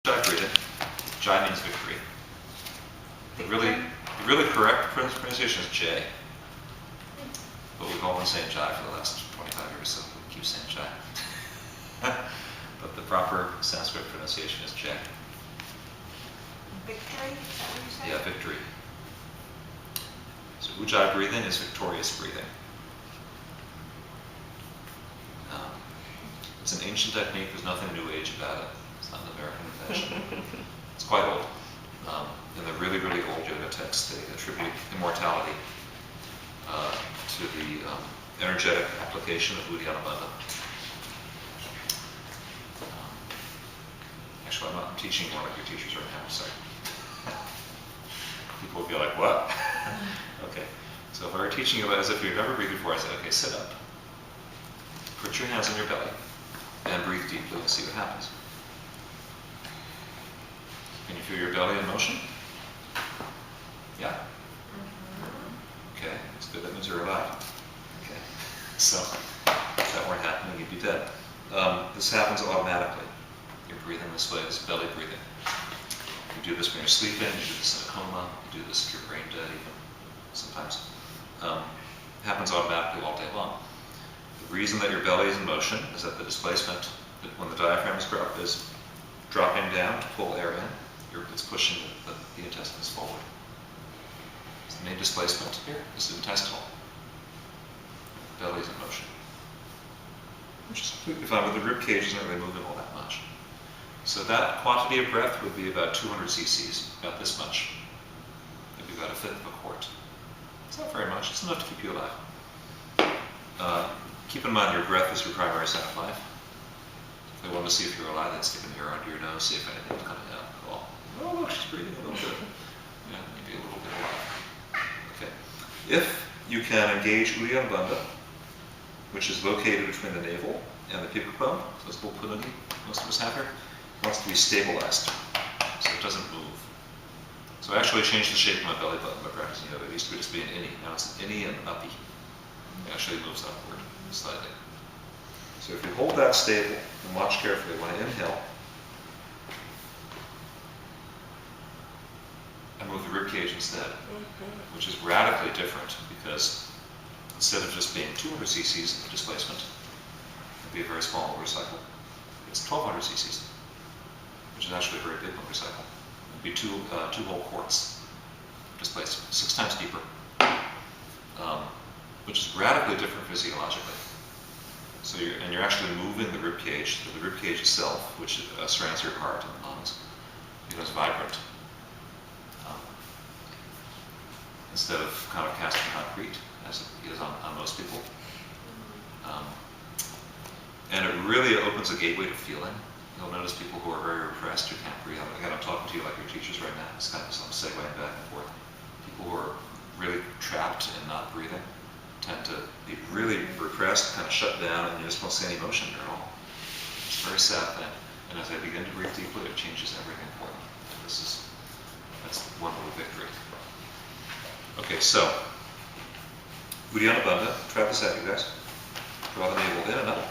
ujaya breathing. Jai means victory. The really correct pronunciation is J. But we've all been saying Jai for the last 25 years, so we keep saying Jai. But the proper Sanskrit pronunciation is J. Victory? Is that what you said? Yeah, victory. So ujaya breathing is victorious breathing. It's an ancient technique. There's nothing new age about it. It's not an American invention. It's quite old. In the really, really old yoga texts, they attribute immortality to the energetic application of Uddiyana Bandha. Actually, I'm teaching more like your teachers right now, so people will be like, what? Okay, so if I were teaching you as if you've never breathed before, I said, okay, sit up, put your hands on your belly, and breathe deeply and see what happens. Can you feel your belly in motion? Yeah? Okay, that's good. That means you're alive. Okay, so if that weren't happening, you'd be dead. This happens automatically. You're breathing this way, this belly breathing. You do this when you're sleeping, you do this in a coma, you do this if you're brain dead even, sometimes. It happens automatically all day long. The reason that your belly is in motion is that the displacement, when the diaphragm is dropping down to pull air in, it's pushing the intestines forward. So the main displacement here is intestinal. The belly is in motion, which is completely fine, but the rib cage isn't really moving all that much. So that quantity of breath would be about 200 cc's, about this much. Maybe about a fifth of a quart. It's not very much. It's enough to keep you alive. Keep in mind your breath is your primary sign of life. If they want to see if you're alive, they'd stick a mirror under your nose, see if anything's coming out. Oh, look, she's breathing a little bit. Yeah, maybe a little bit alive. Okay. If you can engage Uddiyana Bandha, which is located between the navel and the pubic bone, so this little punani most of us have here, wants to be stabilized, so it doesn't move. So I actually changed the shape of my belly button by practicing yoga. It used to just be an innie. Now it's an innie and an uppy. It actually moves upward slightly. So if you hold that stable and watch carefully, when I inhale, I move the rib cage instead, which is radically different because instead of just being 200 cc's of displacement, it'd be a very small motorcycle. It's 1200 cc's, which is actually a very big motorcycle. It'd be two whole quarts displacement, 6 times deeper, which is radically different physiologically. So you're actually moving the rib cage. So the rib cage itself, which surrounds your heart and the lungs, becomes vibrant. Instead of kind of casting concrete, as it is on most people. And it really opens a gateway to feeling. You'll notice people who are very repressed, who can't breathe. Again, I'm talking to you like your teachers right now. It's kind of some segueing back and forth. People who are really trapped and not breathing tend to be really repressed, kind of shut down, and you just won't see any motion there at all. It's a very sad thing. And as they begin to breathe deeply, it changes everything for them. That's one little victory. Okay, so Uddiyana Bandha, try this out, you guys. Draw the navel in and up,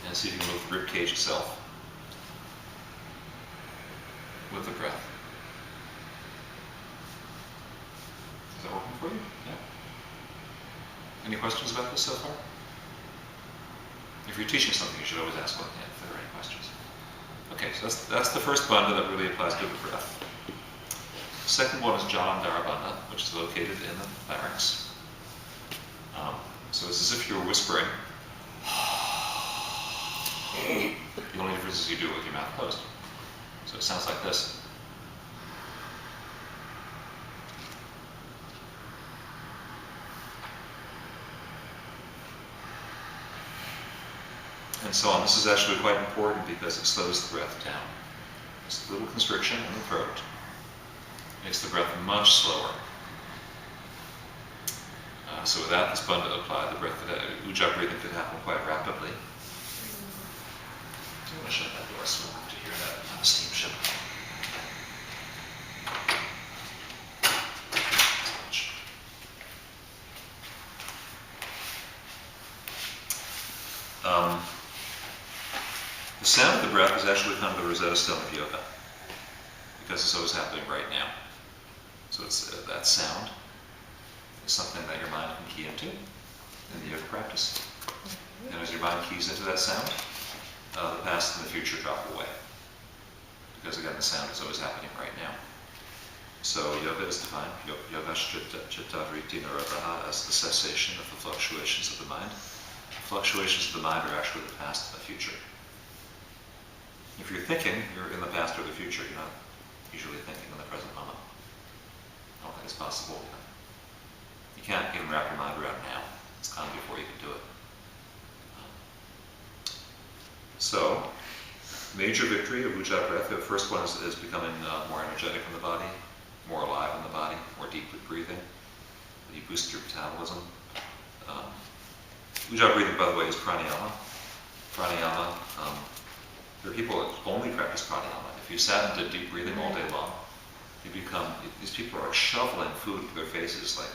and see if you can move the rib cage itself with the breath. Is that working for you? Yeah. Any questions about this so far? If you're teaching something, you should always ask one if there are any questions. Okay, so that's the first bandha that really applies to the breath. The second one is Jalandhara Bandha, which is located in the larynx. So it's as if you were whispering. The only difference is you do it with your mouth closed. So it sounds like this. And so on. This is actually quite important because it slows the breath down. There's a little constriction in the throat. Makes the breath much slower. So without this bandha applied, the ujjayi breathing could happen quite rapidly. I'm going to shut that door so we'll have to hear that steam ship. The sound of the breath is actually kind of the Rosetta Stone of yoga, because it's always happening right now. So it's that sound is something that your mind can key into in the yoga practice. And as your mind keys into that sound, the past and the future drop away. Because again, the sound is always happening right now. So yoga is defined, yoga chitta vritti nirodha, as the cessation of the fluctuations of the mind. The fluctuations of the mind are actually the past and the future. If you're thinking, you're in the past or the future. You're not usually thinking in the present moment. I don't think it's possible. You can't even wrap your mind around now. It's come before you can do it. So, major victory of ujjayi breath. The first one is becoming more energetic in the body, more alive in the body, more deeply breathing. You boost your metabolism. Ujjayi breathing, by the way, is pranayama. Pranayama, there are people that only practice pranayama. If you sat and did deep breathing all day long, these people are shoveling food into their faces like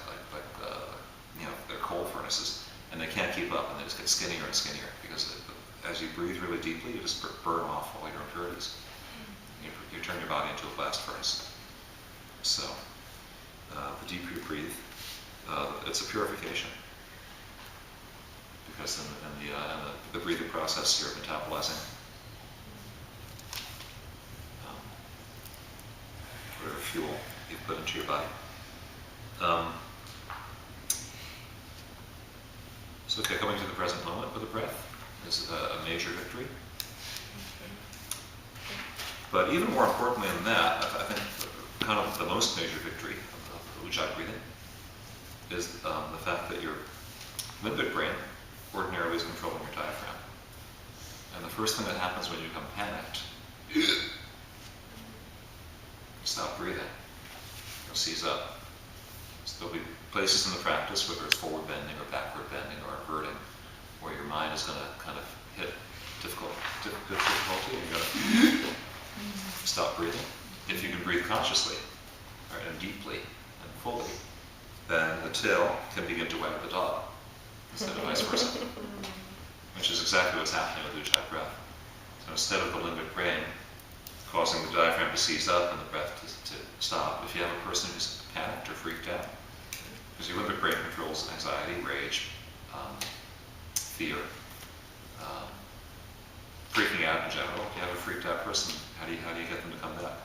they're coal furnaces, and they can't keep up, and they just get skinnier and skinnier, because as you breathe really deeply, you just burn off all your impurities. You turn your body into a blast furnace. So, the deeper you breathe, it's a purification. Because in the breathing process, you're metabolizing whatever fuel you've put into your body. So, okay, coming to the present moment with the breath is a major victory. But even more importantly than that, I think kind of the most major victory of ujjayi breathing is the fact that your limbic brain ordinarily is controlling your diaphragm. And the first thing that happens when you become panicked, you stop breathing. You'll seize up. So there'll be places in the practice, whether it's forward bending or backward bending or inverting, where your mind is going to kind of hit difficulty, and you're going to stop breathing. If you can breathe consciously, right, and deeply and fully, then the tail can begin to wag the dog, instead of vice versa, which is exactly what's happening with ujjayi breath. So instead of the limbic brain causing the diaphragm to seize up and the breath to stop, if you have a person who's panicked or freaked out, because your limbic brain controls anxiety, rage, fear, freaking out in general. If you have a freaked out person, how do you get them to come back?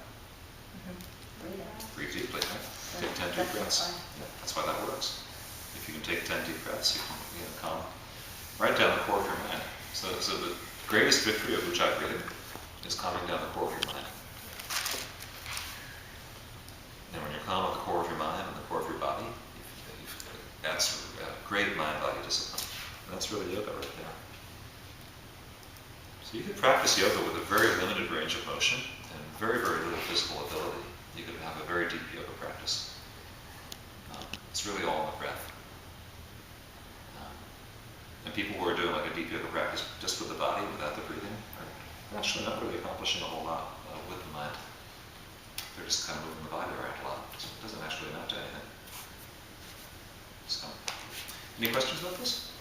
Breathe deeply, right? Take 10 deep breaths. Yeah, that's why that works. If you can take 10 deep breaths, you can calm right down the core of your mind. So the greatest victory of ujjayi breathing is calming down the core of your mind. And when you're calm at the core of your mind and the core of your body, that's great mind-body discipline. And that's really yoga right there. So you can practice yoga with a very limited range of motion and very, very little physical ability. You can have a very deep yoga practice. It's really all in the breath. And people who are doing like a deep yoga practice just with the body, without the breathing, are actually not really accomplishing a whole lot with the mind. They're just kind of moving the body around a lot. So it doesn't actually amount to anything. So, any questions about this?